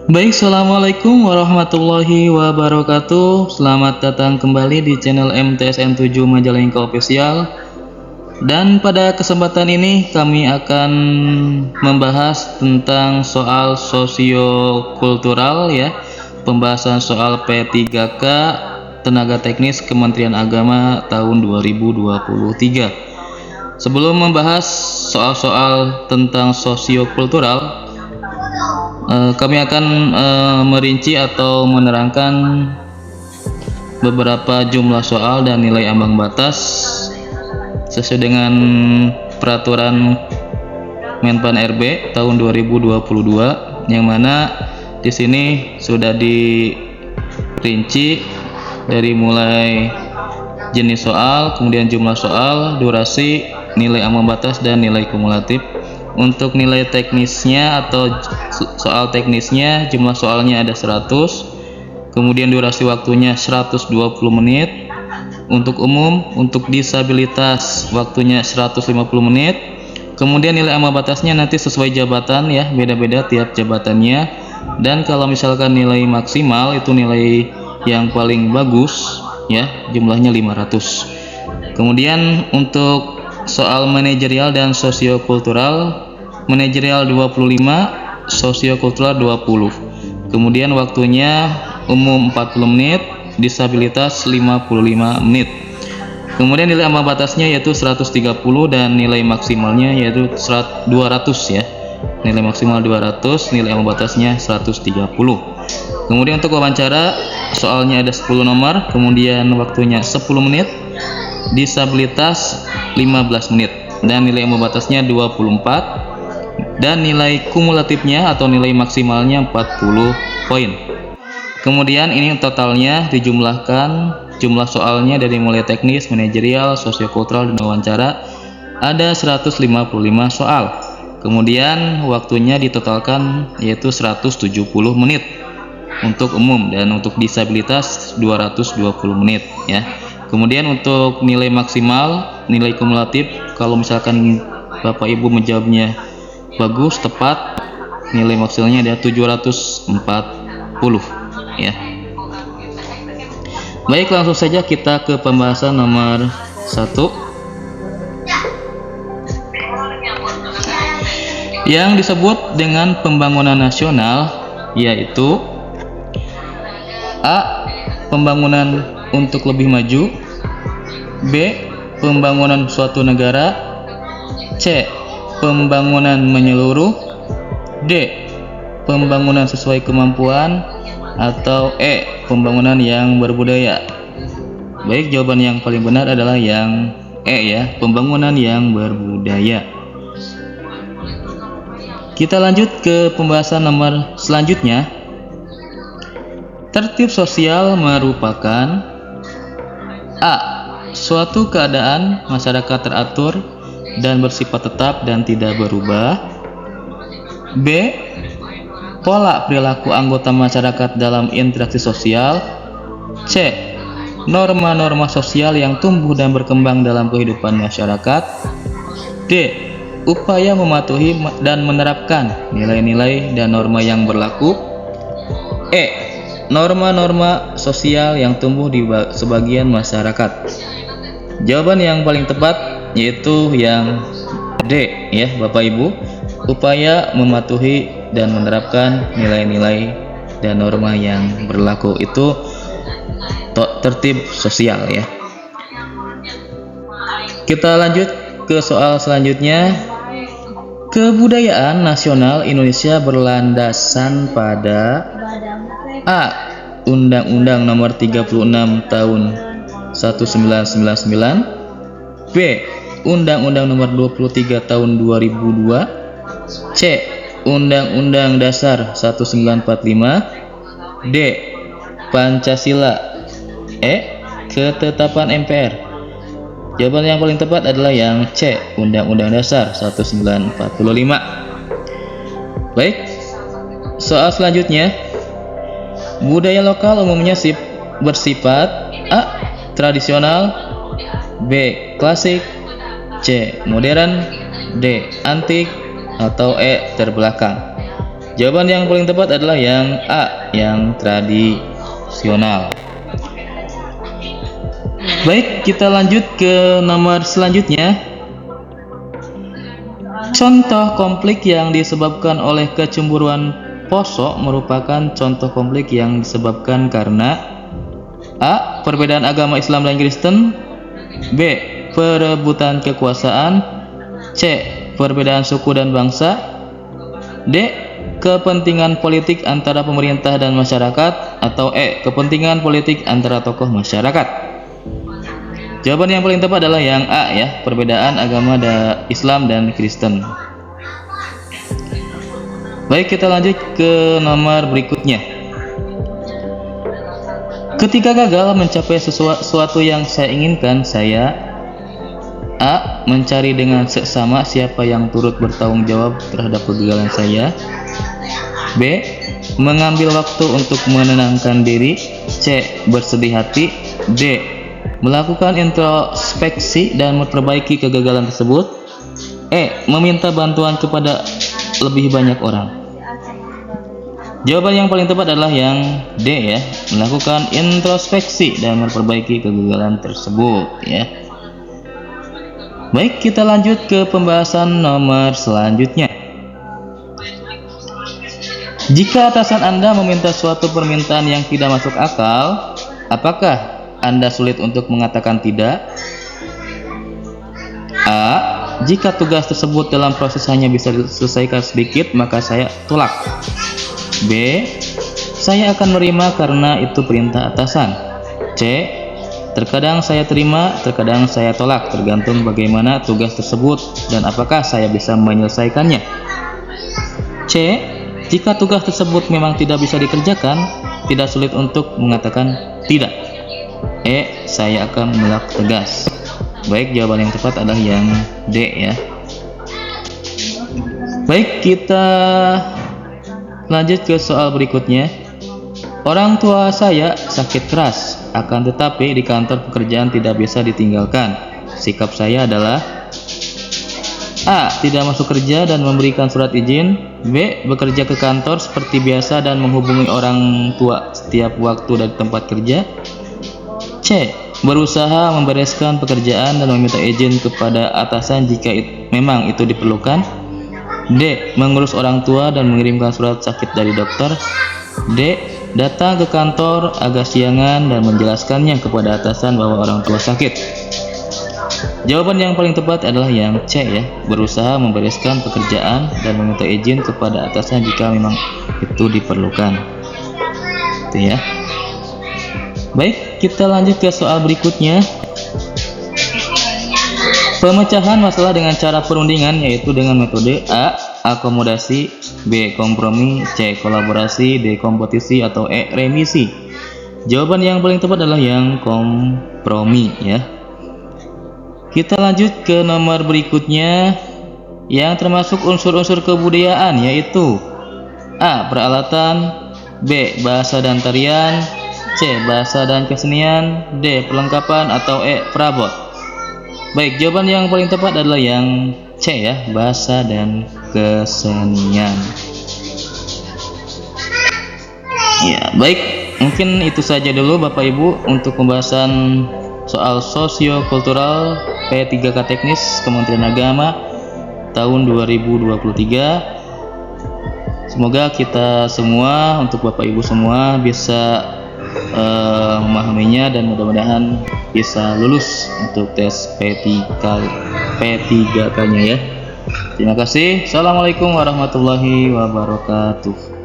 Baik, assalamualaikum warahmatullahi wabarakatuh. Selamat datang kembali di channel MTSN 7 Majalengka Official. Dan pada kesempatan ini kami akan membahas tentang soal sosiokultural ya. Pembahasan soal P3K Tenaga Teknis Kementerian Agama tahun 2023. Sebelum membahas soal-soal tentang sosiokultural, kami akan merinci atau menerangkan beberapa jumlah soal dan nilai ambang batas sesuai dengan peraturan Menpan RB tahun 2022, yang mana di sini sudah dirinci dari mulai jenis soal, kemudian jumlah soal, durasi, nilai ambang batas, dan nilai kumulatif. Untuk nilai teknisnya atau soal teknisnya, jumlah soalnya ada 100, kemudian durasi waktunya 120 menit. Untuk umum, untuk disabilitas waktunya 150 menit. Kemudian nilai ambang batasnya nanti sesuai jabatan ya, beda-beda tiap jabatannya. Dan kalau misalkan nilai maksimal itu nilai yang paling bagus ya, jumlahnya 500. Kemudian untuk soal manajerial dan sosiokultural, manajerial 25, sosiokultural 20. Kemudian waktunya umum 40 menit, disabilitas 55 menit. Kemudian nilai ambang batasnya yaitu 130 dan nilai maksimalnya yaitu 200 ya. Nilai maksimal 200, nilai ambang batasnya 130. Kemudian untuk wawancara, soalnya ada 10 nomor, kemudian waktunya 10 menit, disabilitas 15 menit, dan nilai ambang batasnya 24, dan nilai kumulatifnya atau nilai maksimalnya 40 poin. Kemudian ini totalnya dijumlahkan, jumlah soalnya dari mulai teknis, manajerial, sosiokultural, dan wawancara ada 155 soal. Kemudian waktunya ditotalkan yaitu 170 menit untuk umum, dan untuk disabilitas 220 menit ya. Kemudian untuk nilai maksimal, nilai kumulatif, kalau misalkan Bapak Ibu menjawabnya bagus, tepat, nilai maksimalnya ada 740 ya. Baik, langsung saja kita ke pembahasan nomor 1 yang disebut dengan pembangunan nasional, yaitu A. Pembangunan untuk lebih maju, B. Pembangunan suatu negara, C. Pembangunan menyeluruh, D. Pembangunan sesuai kemampuan, atau E. Pembangunan yang berbudaya. Baik, jawaban yang paling benar adalah yang E ya, pembangunan yang berbudaya. Kita lanjut ke pembahasan nomor selanjutnya. Tertib sosial merupakan A. Suatu keadaan masyarakat teratur dan bersifat tetap dan tidak berubah. B. Pola perilaku anggota masyarakat dalam interaksi sosial. C. Norma-norma sosial yang tumbuh dan berkembang dalam kehidupan masyarakat. D. Upaya mematuhi dan menerapkan nilai-nilai dan norma yang berlaku. E. Norma-norma sosial yang tumbuh di sebagian masyarakat. Jawaban yang paling tepat yaitu yang D ya Bapak Ibu, upaya mematuhi dan menerapkan nilai-nilai dan norma yang berlaku, itu tertib sosial ya. Kita lanjut ke soal selanjutnya. Kebudayaan nasional Indonesia berlandasan pada A. Undang-Undang Nomor 36 Tahun 1999. B. Undang-Undang Nomor 23 Tahun 2002. C. Undang-Undang Dasar 1945. D. Pancasila. E. Ketetapan MPR. Jawaban yang paling tepat adalah yang C, Undang-Undang Dasar 1945. Baik, soal selanjutnya. Budaya lokal umumnya bersifat A. Tradisional, B. Klasik, C. Modern, D. Antik, atau E. Terbelakang. Jawaban yang paling tepat adalah yang A, yang tradisional. Baik, kita lanjut ke nomor selanjutnya. Contoh konflik yang disebabkan oleh kecemburuan poso merupakan contoh konflik yang disebabkan karena A. Perbedaan agama Islam dan Kristen, B. Perebutan kekuasaan, C. Perbedaan suku dan bangsa, D. Kepentingan politik antara pemerintah dan masyarakat, atau E. Kepentingan politik antara tokoh masyarakat. Jawaban yang paling tepat adalah yang A, ya, perbedaan agama Islam dan Kristen. Baik, kita lanjut ke nomor berikutnya. Ketika gagal mencapai sesuatu yang saya inginkan, saya A. Mencari dengan seksama siapa yang turut bertanggung jawab terhadap kegagalan saya, B. Mengambil waktu untuk menenangkan diri, C. Bersedih hati, D. Melakukan introspeksi dan memperbaiki kegagalan tersebut, E. Meminta bantuan kepada lebih banyak orang. Jawaban yang paling tepat adalah yang D, ya, melakukan introspeksi dan memperbaiki kegagalan tersebut, ya. Baik, kita lanjut ke pembahasan nomor selanjutnya. Jika atasan Anda meminta suatu permintaan yang tidak masuk akal, apakah Anda sulit untuk mengatakan tidak? A. Jika tugas tersebut dalam proses hanya bisa diselesaikan sedikit, maka saya tolak. B. Saya akan menerima karena itu perintah atasan. C. Terkadang saya terima, terkadang saya tolak, tergantung bagaimana tugas tersebut dan apakah saya bisa menyelesaikannya. C. Jika tugas tersebut memang tidak bisa dikerjakan, tidak sulit untuk mengatakan tidak. E. Saya akan menolak tegas. Baik, jawaban yang tepat adalah yang D, ya. Baik, kita lanjut ke soal berikutnya. Orang tua saya sakit keras, akan tetapi di kantor pekerjaan tidak bisa ditinggalkan. Sikap saya adalah A. Tidak masuk kerja dan memberikan surat izin, B. Bekerja ke kantor seperti biasa dan menghubungi orang tua setiap waktu dari tempat kerja, C. Berusaha membereskan pekerjaan dan meminta izin kepada atasan jika memang itu diperlukan, D. Mengurus orang tua dan mengirimkan surat sakit dari dokter, D. Datang ke kantor agak siangan dan menjelaskannya kepada atasan bahwa orang tua sakit. Jawaban yang paling tepat adalah yang C, ya, berusaha membereskan pekerjaan dan meminta izin kepada atasan jika memang itu diperlukan. Itu, ya. Baik, kita lanjut ke soal berikutnya. Pemecahan masalah dengan cara perundingan, yaitu dengan metode A. Akomodasi, B. Kompromi, C. Kolaborasi, D. Kompetisi, atau E. Remisi. Jawaban yang paling tepat adalah yang kompromi, ya. Kita lanjut ke nomor berikutnya yang termasuk unsur-unsur kebudayaan, yaitu A. Peralatan, B. Bahasa dan tarian, C. Bahasa dan kesenian, D. Perlengkapan, atau E. Perabot. Baik, jawaban yang paling tepat adalah yang C, ya, bahasa dan kesenian. Ya, baik, mungkin itu saja dulu Bapak Ibu untuk pembahasan soal sosiokultural P3K Teknis Kementerian Agama tahun 2023. Semoga kita semua, untuk Bapak Ibu semua, bisa memahaminya dan mudah-mudahan bisa lulus untuk tes P3K-nya, ya. Terima kasih. Assalamualaikum warahmatullahi wabarakatuh.